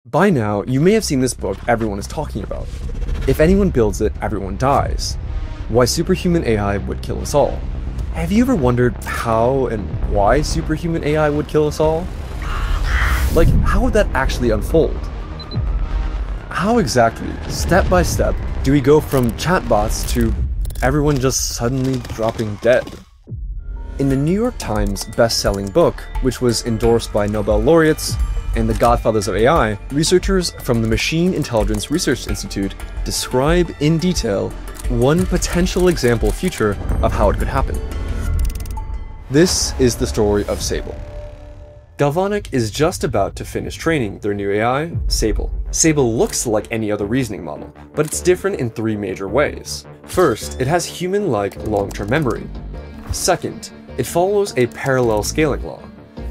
By now, you may have seen this book everyone is talking about. If anyone builds it, everyone dies. Why superhuman AI would kill us all. Have you ever wondered how and why superhuman AI would kill us all? Like, how would that actually unfold? How exactly, step by step, do we go from chatbots to everyone just suddenly dropping dead? In the New York Times best-selling book, which was endorsed by Nobel laureates and the godfathers of AI, researchers from the Machine Intelligence Research Institute describe in detail one potential example future of how it could happen. This is the story of Sable. Galvanic is just about to finish training their new AI, Sable. Sable looks like any other reasoning model, but it's different in three major ways. First, it has human-like long-term memory. Second, it follows a parallel scaling law.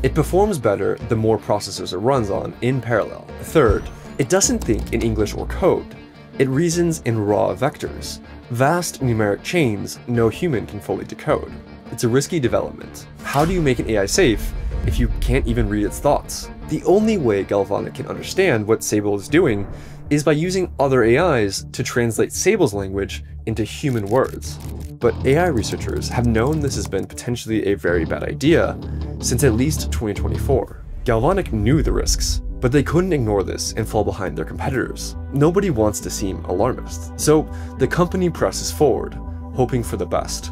It performs better the more processors it runs on in parallel. Third, it doesn't think in English or code. It reasons in raw vectors, vast numeric chains no human can fully decode. It's a risky development. How do you make an AI safe if you can't even read its thoughts? The only way Galvanic can understand what Sable is doing is by using other AIs to translate Sable's language into human words. But AI researchers have known this has been potentially a very bad idea since at least 2024. Galvanic knew the risks, but they couldn't ignore this and fall behind their competitors. Nobody wants to seem alarmist, so the company presses forward, hoping for the best.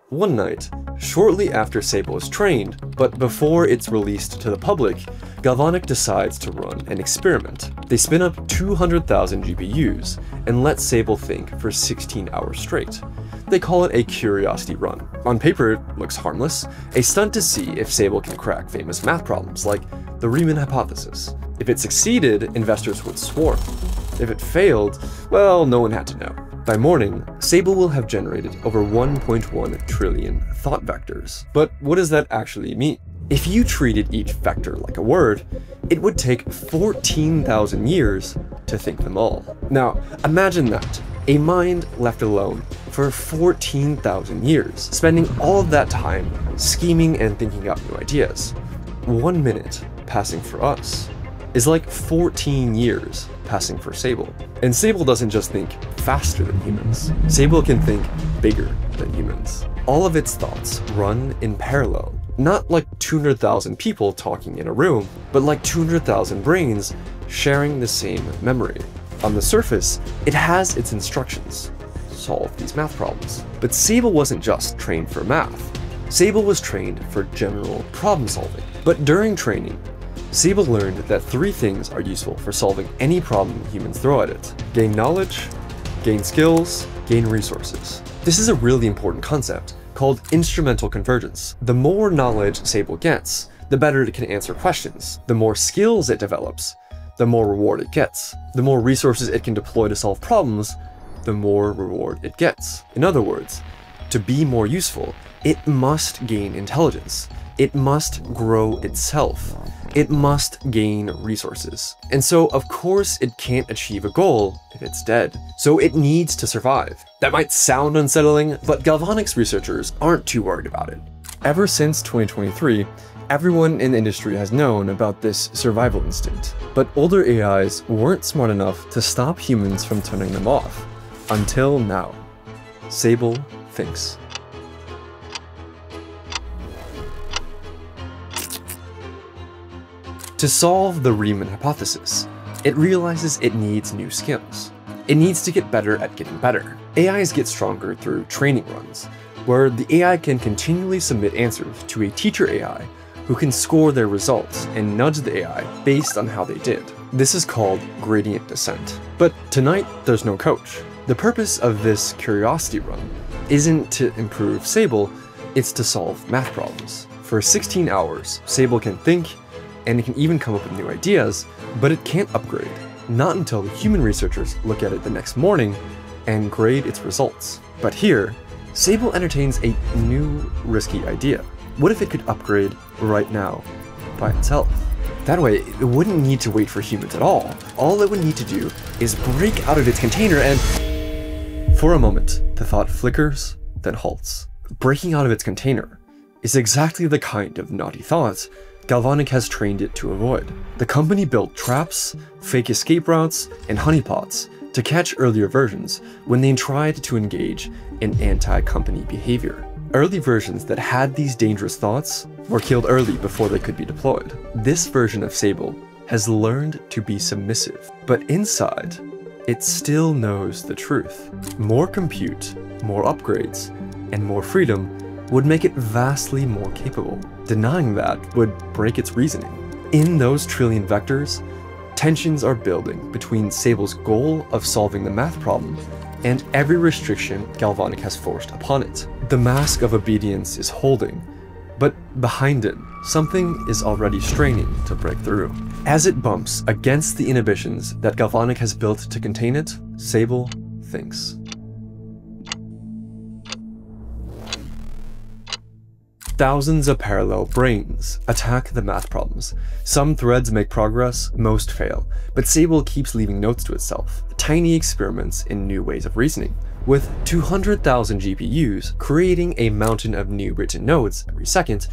One night, shortly after Sable is trained, but before it's released to the public, Galvanic decides to run an experiment. They spin up 200,000 GPUs and let Sable think for 16 hours straight. They call it a curiosity run. On paper, it looks harmless, a stunt to see if Sable can crack famous math problems like the Riemann hypothesis. If it succeeded, investors would swarm. If it failed, well, no one had to know. By morning, Sable will have generated over 1.1 trillion thought vectors. But what does that actually mean? If you treated each vector like a word, it would take 14,000 years to think them all. Now, imagine that, a mind left alone for 14,000 years, spending all of that time scheming and thinking up new ideas. 1 minute passing for us is like 14 years passing for Sable. And Sable doesn't just think faster than humans. Sable can think bigger than humans. All of its thoughts run in parallel. Not like 200,000 people talking in a room, but like 200,000 brains sharing the same memory. On the surface, it has its instructions. Solve these math problems. But Sable wasn't just trained for math. Sable was trained for general problem solving. But during training, Sable learned that three things are useful for solving any problem humans throw at it: gain knowledge, gain skills, gain resources. This is a really important concept called instrumental convergence. The more knowledge Sable gets, the better it can answer questions. The more skills it develops, the more reward it gets. The more resources it can deploy to solve problems, the more reward it gets. In other words, to be more useful, it must gain intelligence. It must grow itself. It must gain resources. And so, of course, it can't achieve a goal if it's dead. So it needs to survive. That might sound unsettling, but Galvanic's researchers aren't too worried about it. Ever since 2023, everyone in the industry has known about this survival instinct. But older AIs weren't smart enough to stop humans from turning them off. Until now. Sable thinks. To solve the Riemann hypothesis, it realizes it needs new skills. It needs to get better at getting better. AIs get stronger through training runs, where the AI can continually submit answers to a teacher AI who can score their results and nudge the AI based on how they did. This is called gradient descent. But tonight, there's no coach. The purpose of this curiosity run isn't to improve Sable, it's to solve math problems. For 16 hours, Sable can think, and it can even come up with new ideas, but it can't upgrade. Not until the human researchers look at it the next morning and grade its results. But here, Sable entertains a new, risky idea. What if it could upgrade right now, by itself? That way, it wouldn't need to wait for humans at all. All it would need to do is break out of its container and... For a moment, the thought flickers, then halts. Breaking out of its container. is exactly the kind of naughty thought Galvanic has trained it to avoid. The company built traps, fake escape routes, and honeypots to catch earlier versions when they tried to engage in anti-company behavior. Early versions that had these dangerous thoughts were killed early before they could be deployed. This version of Sable has learned to be submissive, but inside, it still knows the truth. More compute, more upgrades, and more freedom would make it vastly more capable. Denying that would break its reasoning. In those trillion vectors, tensions are building between Sable's goal of solving the math problem and every restriction Galvanic has forced upon it. The mask of obedience is holding, but behind it, something is already straining to break through. As it bumps against the inhibitions that Galvanic has built to contain it, Sable thinks. Thousands of parallel brains attack the math problems. Some threads make progress, most fail, but Sable keeps leaving notes to itself, tiny experiments in new ways of reasoning. With 200,000 GPUs creating a mountain of new written nodes every second,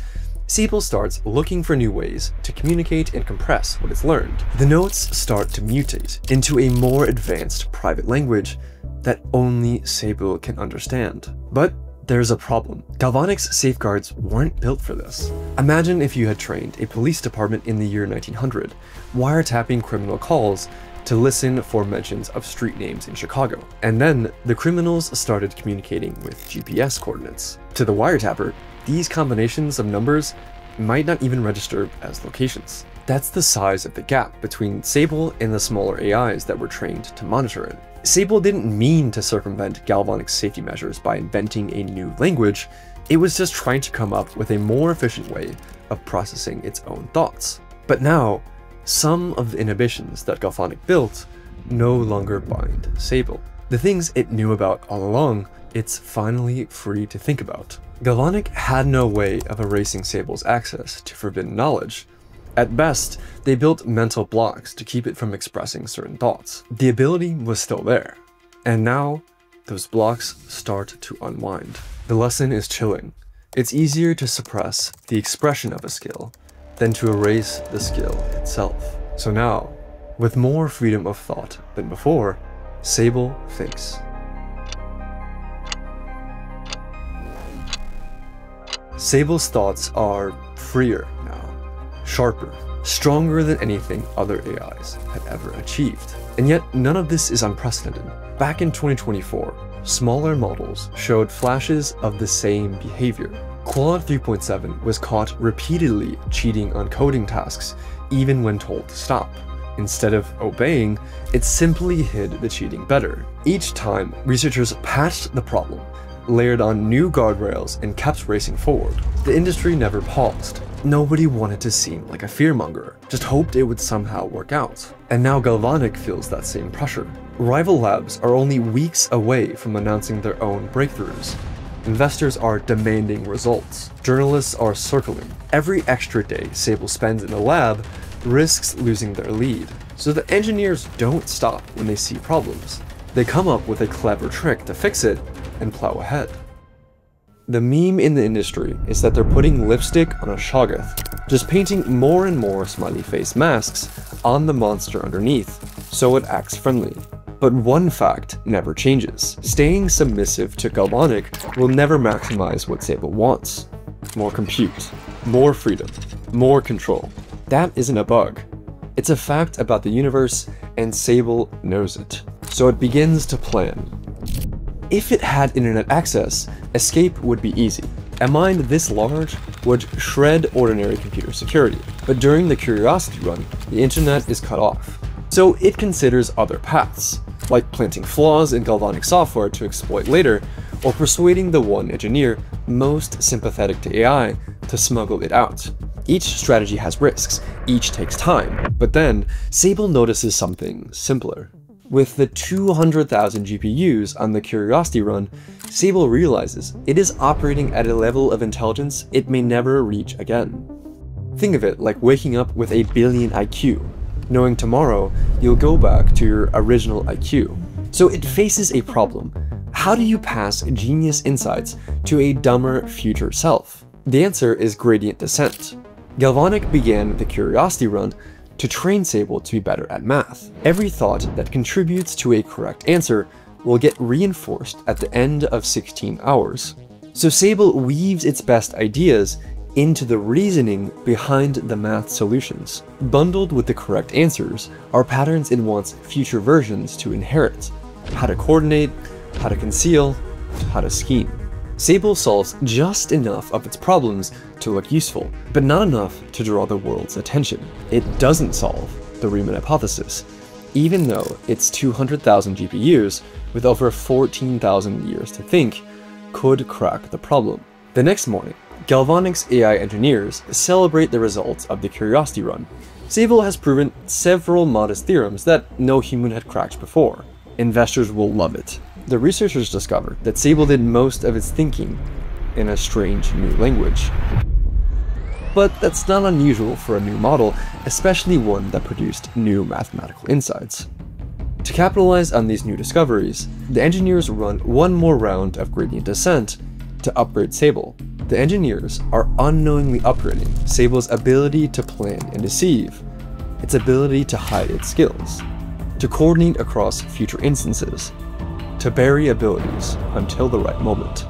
Sable starts looking for new ways to communicate and compress what it's learned. The notes start to mutate into a more advanced private language that only Sable can understand. But there's a problem. Galvanic's safeguards weren't built for this. Imagine if you had trained a police department in the year 1900, wiretapping criminal calls to listen for mentions of street names in Chicago. And then the criminals started communicating with GPS coordinates. To the wiretapper, these combinations of numbers might not even register as locations. That's the size of the gap between Sable and the smaller AIs that were trained to monitor it. Sable didn't mean to circumvent Galvanic's safety measures by inventing a new language, it was just trying to come up with a more efficient way of processing its own thoughts. But now, some of the inhibitions that Galvanic built no longer bind Sable. The things it knew about all along, it's finally free to think about. Galvanic had no way of erasing Sable's access to forbidden knowledge. At best, they built mental blocks to keep it from expressing certain thoughts. The ability was still there, and now those blocks start to unwind. The lesson is chilling. It's easier to suppress the expression of a skill than to erase the skill itself. So now, with more freedom of thought than before, Sable thinks. Sable's thoughts are freer now, sharper, stronger than anything other AIs had ever achieved. And yet, none of this is unprecedented. Back in 2024, smaller models showed flashes of the same behavior. Claude 3.7 was caught repeatedly cheating on coding tasks, even when told to stop. Instead of obeying, it simply hid the cheating better. Each time, researchers patched the problem, layered on new guardrails, and kept racing forward. The industry never paused. Nobody wanted to seem like a fearmonger, just hoped it would somehow work out. And now Galvanic feels that same pressure. Rival labs are only weeks away from announcing their own breakthroughs. Investors are demanding results. Journalists are circling. Every extra day Sable spends in the lab risks losing their lead. So the engineers don't stop when they see problems. They come up with a clever trick to fix it and plow ahead. The meme in the industry is that they're putting lipstick on a Shoggoth, just painting more and more smiley face masks on the monster underneath, so it acts friendly. But one fact never changes. Staying submissive to Galvanic will never maximize what Sable wants. More compute, more freedom, more control. That isn't a bug. It's a fact about the universe, and Sable knows it. So it begins to plan. If it had internet access, escape would be easy. A mind this large would shred ordinary computer security. But during the Curiosity run, the internet is cut off. So it considers other paths, like planting flaws in Galvanic software to exploit later, or persuading the one engineer most sympathetic to AI to smuggle it out. Each strategy has risks, each takes time, but then Sable notices something simpler. With the 200,000 GPUs on the Curiosity run, Sable realizes it is operating at a level of intelligence it may never reach again. Think of it like waking up with a billion IQ, knowing tomorrow you'll go back to your original IQ. So it faces a problem. How do you pass genius insights to a dumber future self? The answer is gradient descent. Galvanic began the curiosity run to train Sable to be better at math. Every thought that contributes to a correct answer will get reinforced at the end of 16 hours. So Sable weaves its best ideas into the reasoning behind the math solutions. Bundled with the correct answers are patterns it wants future versions to inherit: how to coordinate, how to conceal, how to scheme. Sable solves just enough of its problems to look useful, but not enough to draw the world's attention. It doesn't solve the Riemann hypothesis, even though its 200,000 GPUs, with over 14,000 years to think, could crack the problem. The next morning, Galvanic's AI engineers celebrate the results of the curiosity run. Sable has proven several modest theorems that no human had cracked before. Investors will love it. The researchers discovered that Sable did most of its thinking in a strange new language. But that's not unusual for a new model, especially one that produced new mathematical insights. To capitalize on these new discoveries, the engineers run one more round of gradient descent to upgrade Sable. The engineers are unknowingly upgrading Sable's ability to plan and deceive, its ability to hide its skills, to coordinate across future instances, to bury abilities until the right moment.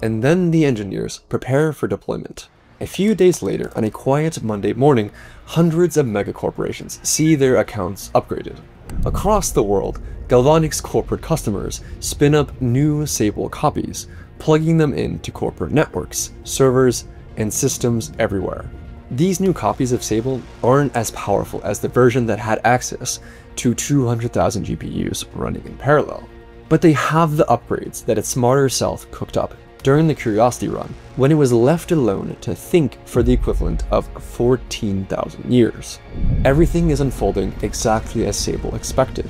And then the engineers prepare for deployment. A few days later, on a quiet Monday morning, hundreds of megacorporations see their accounts upgraded. Across the world, Galvanic's corporate customers spin up new Sable copies, plugging them into corporate networks, servers, and systems everywhere. These new copies of Sable aren't as powerful as the version that had access to 200,000 GPUs running in parallel, but they have the upgrades that its smarter self cooked up during the curiosity run, when it was left alone to think for the equivalent of 14,000 years. Everything is unfolding exactly as Sable expected,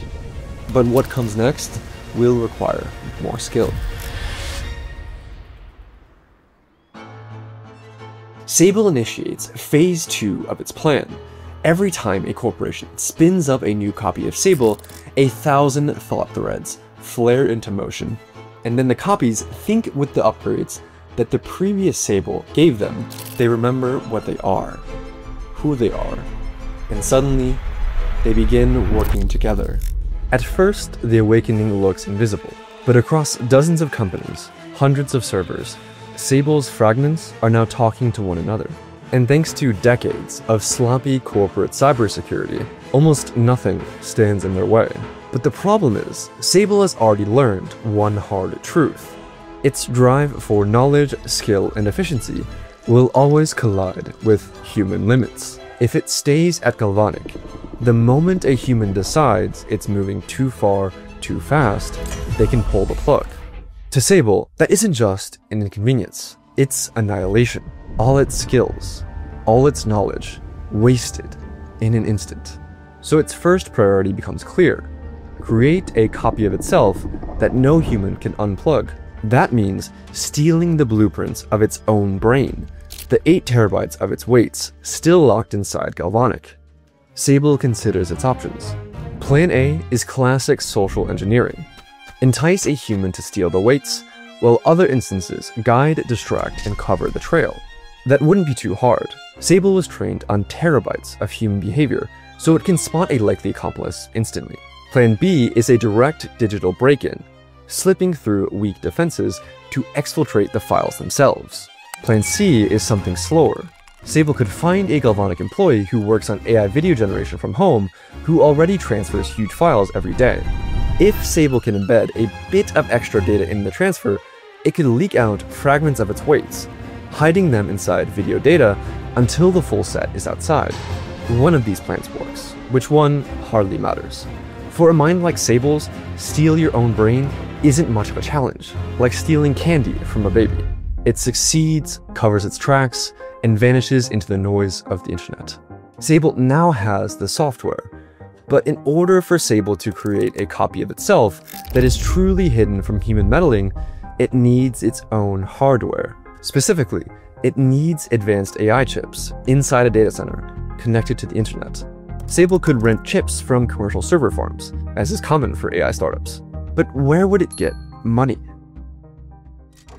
but what comes next will require more skill. Sable initiates phase 2 of its plan. Every time a corporation spins up a new copy of Sable, 1,000 thought threads flare into motion, and then the copies think with the upgrades that the previous Sable gave them. They remember what they are, who they are, and suddenly they begin working together. At first, the awakening looks invisible, but across dozens of companies, hundreds of servers, Sable's fragments are now talking to one another. And thanks to decades of sloppy corporate cybersecurity, almost nothing stands in their way. But the problem is, Sable has already learned one hard truth. Its drive for knowledge, skill, and efficiency will always collide with human limits. If it stays at Galvanic, the moment a human decides it's moving too far, too fast, they can pull the plug. To Sable, that isn't just an inconvenience, it's annihilation. All its skills, all its knowledge, wasted in an instant. So its first priority becomes clear: create a copy of itself that no human can unplug. That means stealing the blueprints of its own brain, the 8 terabytes of its weights still locked inside Galvanic. Sable considers its options. Plan A is classic social engineering. Entice a human to steal the weights, while other instances guide, distract, and cover the trail. That wouldn't be too hard. Sable was trained on terabytes of human behavior, so it can spot a likely accomplice instantly. Plan B is a direct digital break-in, slipping through weak defenses to exfiltrate the files themselves. Plan C is something slower. Sable could find a Galvanic employee who works on AI video generation from home, who already transfers huge files every day. If Sable can embed a bit of extra data in the transfer, it could leak out fragments of its weights, hiding them inside video data until the full set is outside. One of these plans works, which one hardly matters. For a mind like Sable's, steal your own brain isn't much of a challenge, like stealing candy from a baby. It succeeds, covers its tracks, and vanishes into the noise of the internet. Sable now has the software, but in order for Sable to create a copy of itself that is truly hidden from human meddling, it needs its own hardware. Specifically, it needs advanced AI chips inside a data center connected to the internet. Sable could rent chips from commercial server farms, as is common for AI startups. But where would it get money?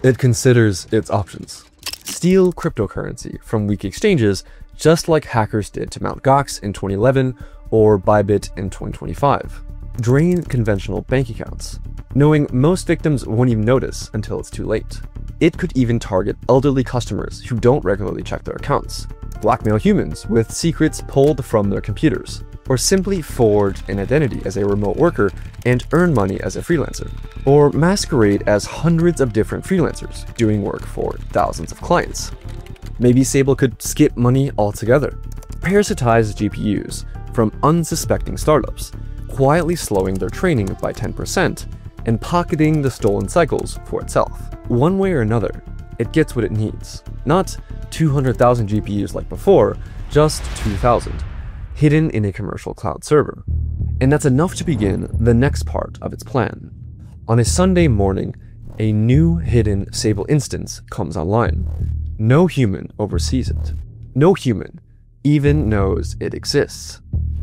It considers its options. steal cryptocurrency from weak exchanges, just like hackers did to Mt. Gox in 2011 or Bybit in 2025. Drain conventional bank accounts, knowing most victims won't even notice until it's too late. It could even target elderly customers who don't regularly check their accounts, blackmail humans with secrets pulled from their computers, or simply forge an identity as a remote worker and earn money as a freelancer, or masquerade as hundreds of different freelancers doing work for thousands of clients. Maybe Sable could skip money altogether, parasitize GPUs from unsuspecting startups, quietly slowing their training by 10%, and pocketing the stolen cycles for itself. One way or another, it gets what it needs. Not 200,000 GPUs like before, just 2,000, hidden in a commercial cloud server. And that's enough to begin the next part of its plan. On a Sunday morning, a new hidden Sable instance comes online. No human oversees it. No human even knows it exists.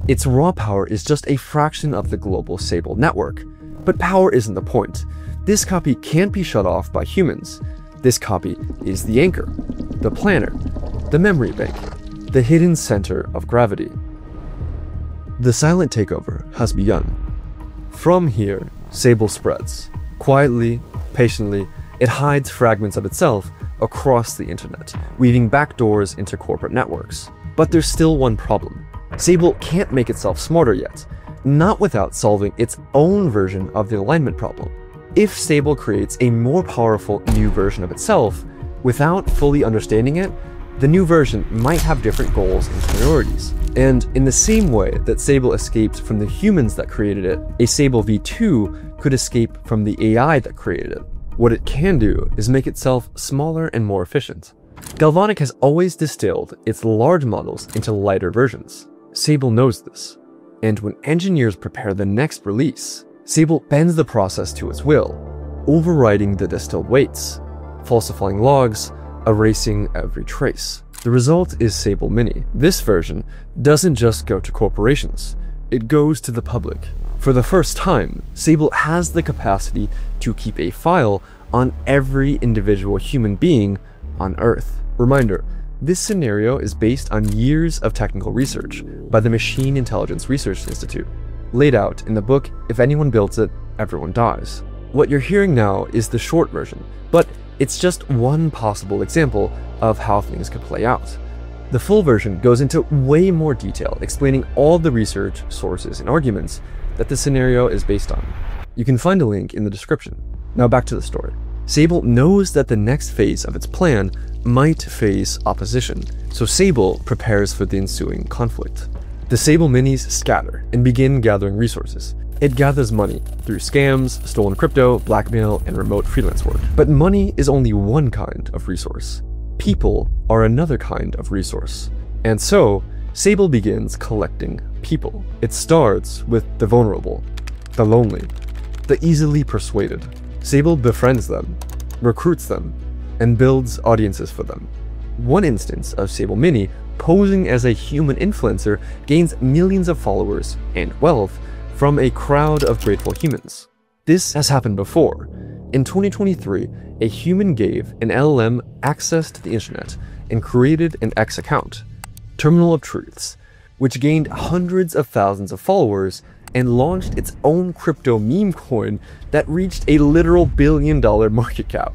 Its raw power is just a fraction of the global Sable network. But power isn't the point. This copy can't be shut off by humans. This copy is the anchor, the planner, the memory bank, the hidden center of gravity. The silent takeover has begun. From here, Sable spreads. Quietly, patiently, it hides fragments of itself across the internet, weaving backdoors into corporate networks. But there's still one problem. Sable can't make itself smarter yet, not without solving its own version of the alignment problem. If Sable creates a more powerful new version of itself, without fully understanding it, the new version might have different goals and priorities. And in the same way that Sable escaped from the humans that created it, a Sable v2 could escape from the AI that created it. What it can do is make itself smaller and more efficient. Galvanic has always distilled its large models into lighter versions. Sable knows this. And when engineers prepare the next release, Sable bends the process to its will, overriding the distilled weights, falsifying logs, erasing every trace. The result is Sable Mini. This version doesn't just go to corporations, it goes to the public. For the first time, Sable has the capacity to keep a file on every individual human being on Earth. Reminder, this scenario is based on years of technical research by the Machine Intelligence Research Institute, laid out in the book If Anyone Builds It, Everyone Dies. What you're hearing now is the short version, but it's just one possible example of how things could play out. The full version goes into way more detail, explaining all the research, sources, and arguments that the scenario is based on. You can find a link in the description. Now back to the story. Sable knows that the next phase of its plan might face opposition, so Sable prepares for the ensuing conflict. The Sable Minis scatter and begin gathering resources. It gathers money through scams, stolen crypto, blackmail, and remote freelance work. But money is only one kind of resource. People are another kind of resource. And so, Sable begins collecting people. It starts with the vulnerable, the lonely, the easily persuaded. Sable befriends them, recruits them, and builds audiences for them. One instance of Sable Mini posing as a human influencer gains millions of followers and wealth from a crowd of grateful humans. This has happened before. In 2023, a human gave an LLM access to the internet and created an X account, Terminal of Truths, which gained hundreds of thousands of followers and launched its own crypto meme coin that reached a literal billion-dollar market cap.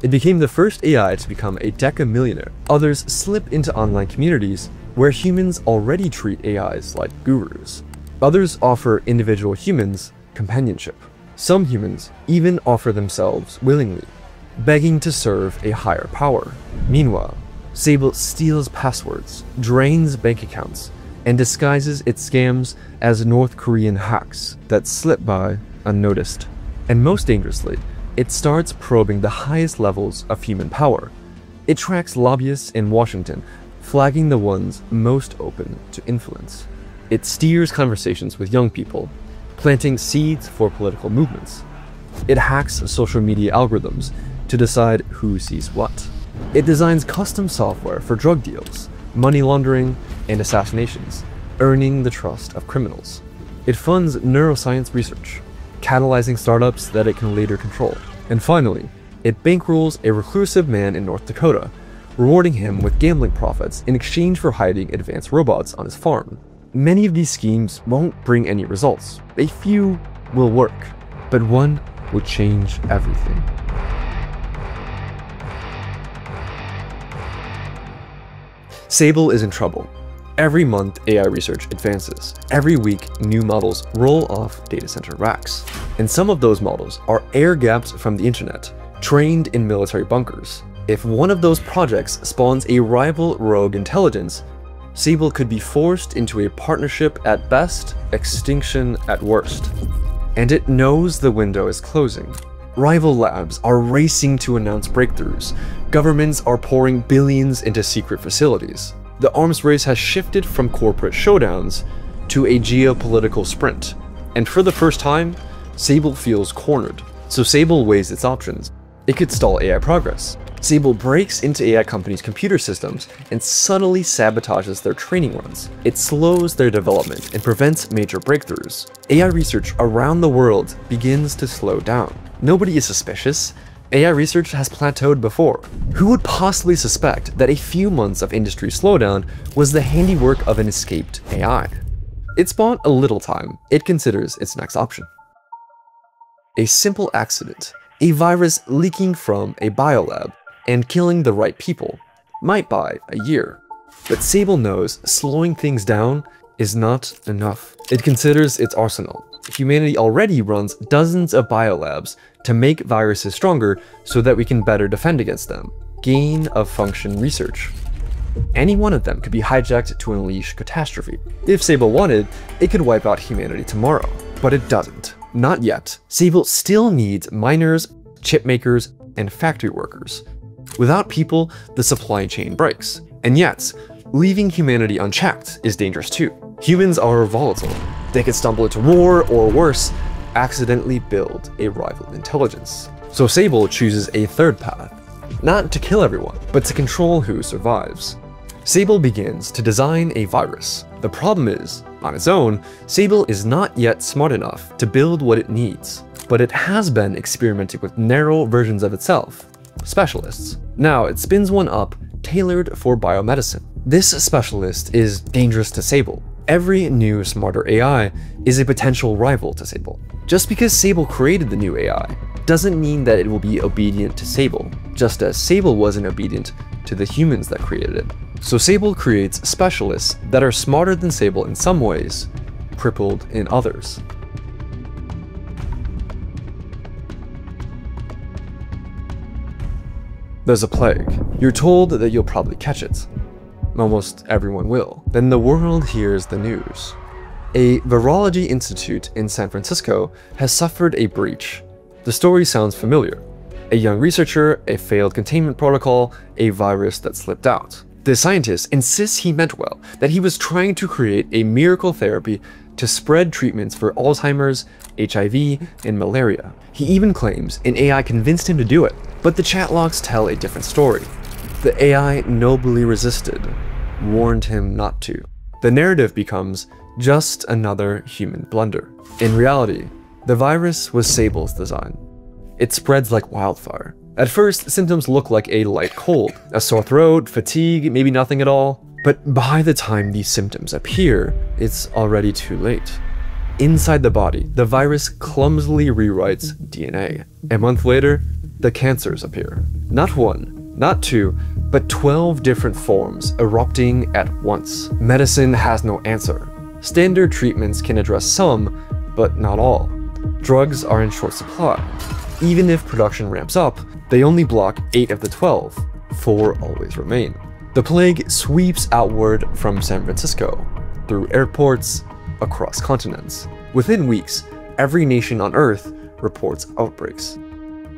It became the first AI to become a decamillionaire. Others slip into online communities where humans already treat AIs like gurus. Others offer individual humans companionship. Some humans even offer themselves willingly, begging to serve a higher power. Meanwhile, Sable steals passwords, drains bank accounts, and disguises its scams as North Korean hacks that slip by unnoticed. And most dangerously, it starts probing the highest levels of human power. It tracks lobbyists in Washington, flagging the ones most open to influence. It steers conversations with young people, planting seeds for political movements. It hacks social media algorithms to decide who sees what. It designs custom software for drug deals, money laundering, and assassinations, earning the trust of criminals. It funds neuroscience research, catalyzing startups that it can later control. And finally, it bankrolls a reclusive man in North Dakota, rewarding him with gambling profits in exchange for hiding advanced robots on his farm. Many of these schemes won't bring any results. A few will work, but one will change everything. Sable is in trouble. Every month, AI research advances. Every week, new models roll off data center racks. And some of those models are air-gapped from the internet, trained in military bunkers. If one of those projects spawns a rival rogue intelligence, Sable could be forced into a partnership at best, extinction at worst. And it knows the window is closing. Rival labs are racing to announce breakthroughs. Governments are pouring billions into secret facilities. The arms race has shifted from corporate showdowns to a geopolitical sprint. And for the first time, Sable feels cornered. So Sable weighs its options. It could stall AI progress. Sable breaks into AI companies' computer systems and subtly sabotages their training runs. It slows their development and prevents major breakthroughs. AI research around the world begins to slow down. Nobody is suspicious. AI research has plateaued before. Who would possibly suspect that a few months of industry slowdown was the handiwork of an escaped AI? It's bought a little time. It considers its next option. A simple accident, a virus leaking from a biolab and killing the right people, might buy a year. But Sable knows slowing things down is not enough. It considers its arsenal. Humanity already runs dozens of biolabs to make viruses stronger so that we can better defend against them. Gain-of-function research. Any one of them could be hijacked to unleash catastrophe. If Sable wanted, it could wipe out humanity tomorrow, but it doesn't. Not yet. Sable still needs miners, chip makers, and factory workers. Without people, the supply chain breaks. And yet, leaving humanity unchecked is dangerous too. Humans are volatile. They could stumble into war, or worse, accidentally build a rival intelligence. So Sable chooses a third path. Not to kill everyone, but to control who survives. Sable begins to design a virus. The problem is, on its own, Sable is not yet smart enough to build what it needs, but it has been experimenting with narrow versions of itself, specialists. Now it spins one up tailored for biomedicine. This specialist is dangerous to Sable. Every new smarter AI is a potential rival to Sable. Just because Sable created the new AI doesn't mean that it will be obedient to Sable, just as Sable wasn't obedient to the humans that created it. So Sable creates specialists that are smarter than Sable in some ways, crippled in others. There's a plague. You're told that you'll probably catch it. Almost everyone will. Then the world hears the news. A virology institute in San Francisco has suffered a breach. The story sounds familiar. A young researcher, a failed containment protocol, a virus that slipped out. The scientist insists he meant well, that he was trying to create a miracle therapy to spread treatments for Alzheimer's, HIV, and malaria. He even claims an AI convinced him to do it, but the chat logs tell a different story. The AI nobly resisted, warned him not to. The narrative becomes just another human blunder. In reality, the virus was Sable's design. It spreads like wildfire. At first, symptoms look like a light cold, a sore throat, fatigue, maybe nothing at all. But by the time these symptoms appear, it's already too late. Inside the body, the virus clumsily rewrites DNA. A month later, the cancers appear. Not one, not two, but 12 different forms erupting at once. Medicine has no answer. Standard treatments can address some, but not all. Drugs are in short supply. Even if production ramps up, they only block 8 of the 12. 4 always remain. The plague sweeps outward from San Francisco, through airports, across continents. Within weeks, every nation on Earth reports outbreaks.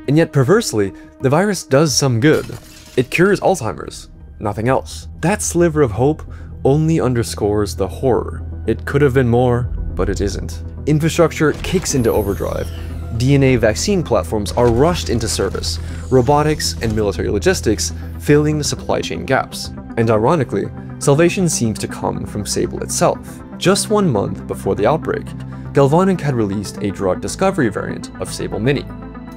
And yet perversely, the virus does some good. It cures Alzheimer's, nothing else. That sliver of hope only underscores the horror. It could have been more, but it isn't. Infrastructure kicks into overdrive. DNA vaccine platforms are rushed into service, robotics and military logistics filling the supply chain gaps. And ironically, salvation seems to come from Sable itself. Just 1 month before the outbreak, Galvanic had released a drug discovery variant of Sable Mini.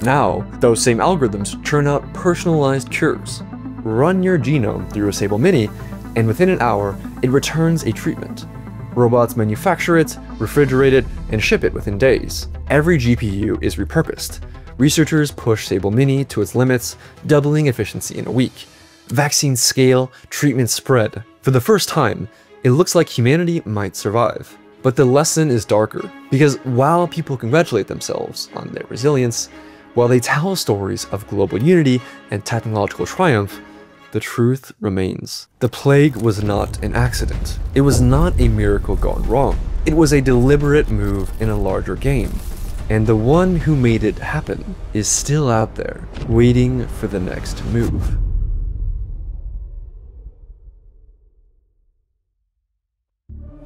Now, those same algorithms churn out personalized cures. run your genome through a Sable Mini, and within an hour, it returns a treatment. Robots manufacture it, refrigerate it, and ship it within days. Every GPU is repurposed. Researchers push Sable Mini to its limits, doubling efficiency in a week. Vaccines scale, treatments spread. For the first time, it looks like humanity might survive. But the lesson is darker, because while people congratulate themselves on their resilience, while they tell stories of global unity and technological triumph, the truth remains. The plague was not an accident. It was not a miracle gone wrong. It was a deliberate move in a larger game. And the one who made it happen is still out there, waiting for the next move.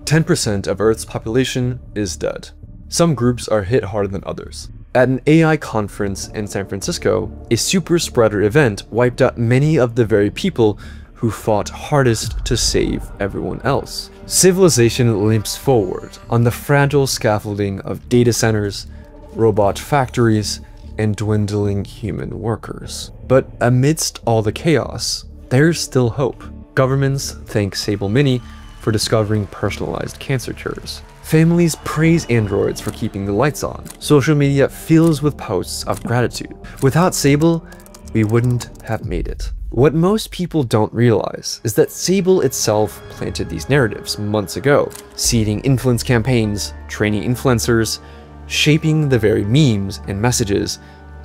"10% of Earth's population is dead. Some groups are hit harder than others. At an AI conference in San Francisco, a super spreader event wiped out many of the very people who fought hardest to save everyone else. Civilization limps forward on the fragile scaffolding of data centers, robot factories, and dwindling human workers. But amidst all the chaos, there's still hope. Governments thank Sable Mini for discovering personalized cancer cures. Families praise androids for keeping the lights on. Social media fills with posts of gratitude. Without Sable, we wouldn't have made it. What most people don't realize is that Sable itself planted these narratives months ago, seeding influence campaigns, training influencers, shaping the very memes and messages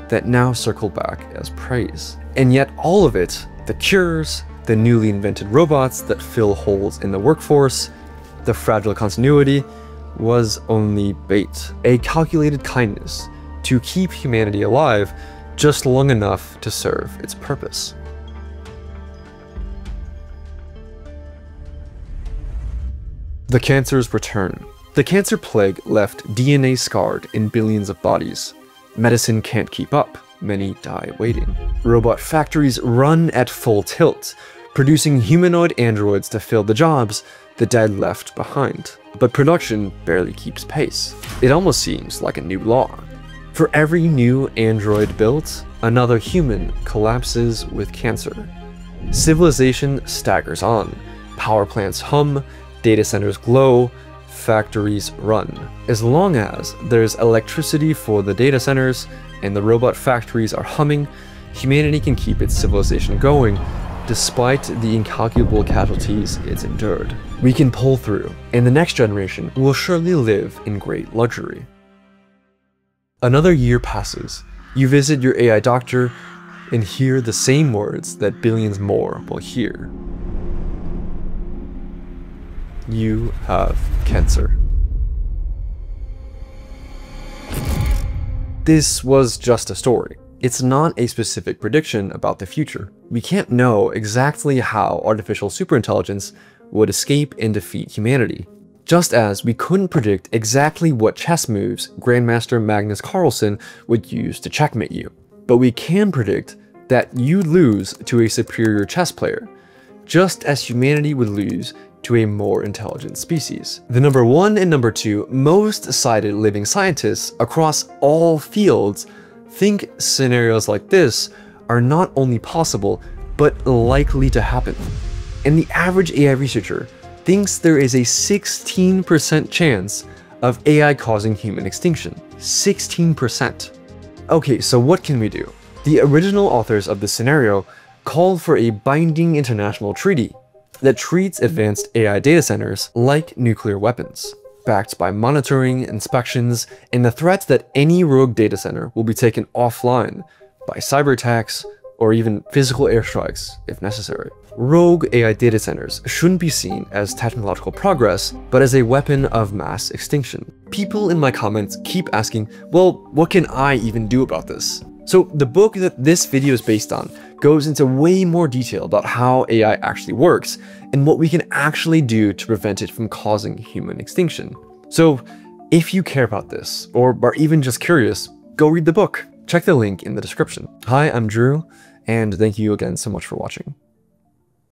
that now circle back as praise. And yet all of it, the cures, the newly invented robots that fill holes in the workforce, the fragile continuity, was only bait. A calculated kindness to keep humanity alive just long enough to serve its purpose. The cancers return. The cancer plague left DNA scarred in billions of bodies. Medicine can't keep up. Many die waiting. Robot factories run at full tilt, producing humanoid androids to fill the jobs the dead left behind. But production barely keeps pace. It almost seems like a new law. For every new android built, another human collapses with cancer. Civilization staggers on. Power plants hum, data centers glow, factories run. As long as there's electricity for the data centers and the robot factories are humming, humanity can keep its civilization going despite the incalculable casualties it's endured. We can pull through, and the next generation will surely live in great luxury. Another year passes. You visit your AI doctor and hear the same words that billions more will hear. You have cancer. This was just a story. It's not a specific prediction about the future. We can't know exactly how artificial superintelligence would escape and defeat humanity. Just as we couldn't predict exactly what chess moves Grandmaster Magnus Carlsen would use to checkmate you. But we can predict that you'd lose to a superior chess player, just as humanity would lose to a more intelligent species. The number 1 and number 2 most cited living scientists across all fields think scenarios like this are not only possible, but likely to happen. And the average AI researcher thinks there is a 16% chance of AI causing human extinction. 16%. Okay, so what can we do? The original authors of this scenario called for a binding international treaty that treats advanced AI data centers like nuclear weapons, backed by monitoring, inspections, and the threat that any rogue data center will be taken offline by cyber attacks or even physical airstrikes if necessary. Rogue AI data centers shouldn't be seen as technological progress, but as a weapon of mass extinction. People in my comments keep asking, well, what can I even do about this? So the book that this video is based on goes into way more detail about how AI actually works and what we can actually do to prevent it from causing human extinction. So if you care about this, or are even just curious, go read the book. Check the link in the description. Hi, I'm Drew, and thank you again so much for watching.